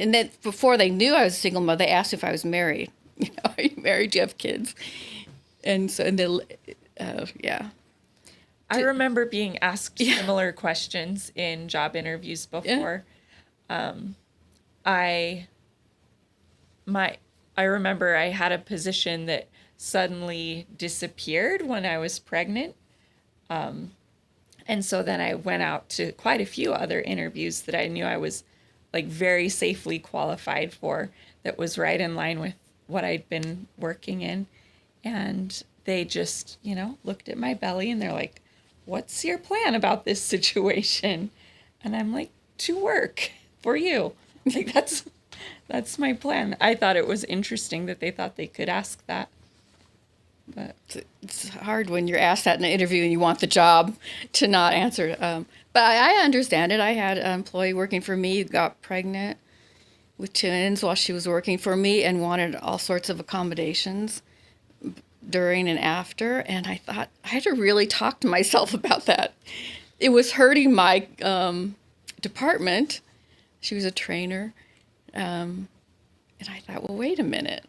And then before they knew I was a single mother, they asked if I was married. Are you married? Do you have kids? And so, and then, yeah. I remember being asked Yeah. similar questions in job interviews Yeah. before. I my I remember I had a position that suddenly disappeared when I was pregnant. And so then I went out to quite a few other interviews that I knew I was like very safely qualified for, that was right in line with what I'd been working in. And they just, looked at my belly and they're like, "What's your plan about this situation?" And I'm like, "To work for you." Like that's my plan. I thought it was interesting that they thought they could ask that. But It's hard when you're asked that in an interview and you want the job to not answer. But I understand it. I had an employee working for me who got pregnant with twins while she was working for me and wanted all sorts of accommodations during and after. And I thought I had to really talk to myself about that. It was hurting my department. She was a trainer. And I thought, well, wait a minute,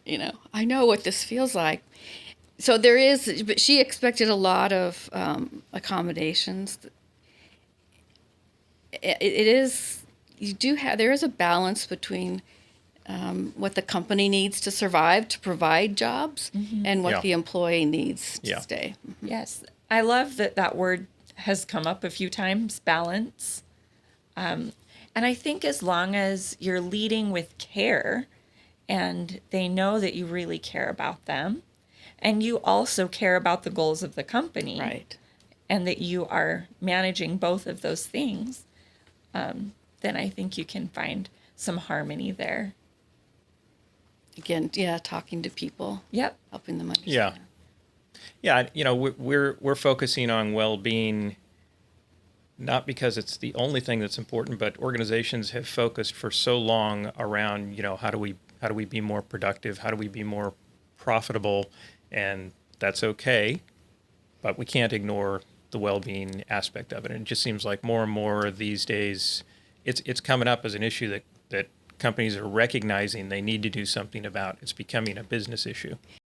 I know what this feels like. So there is, but she expected a lot of accommodations. It is, there is a balance between what the company needs to survive, to provide jobs, and what Yeah. the employee needs to Yeah. stay. yes, I love that word has come up a few times, balance. And I think as long as you're leading with care and they know that you really care about them and you also care about the goals of the company, Right. and that you are managing both of those things, then I think you can find some harmony there. Again, yeah, talking to people, Yep. helping them understand. Yeah. Yeah, we're focusing on well-being not because it's the only thing that's important, but organizations have focused for so long around, how do we be more productive? How do we be more profitable? And that's okay, but we can't ignore the well-being aspect of it. And it just seems like more and more these days, it's coming up as an issue that companies are recognizing they need to do something about. It's becoming a business issue.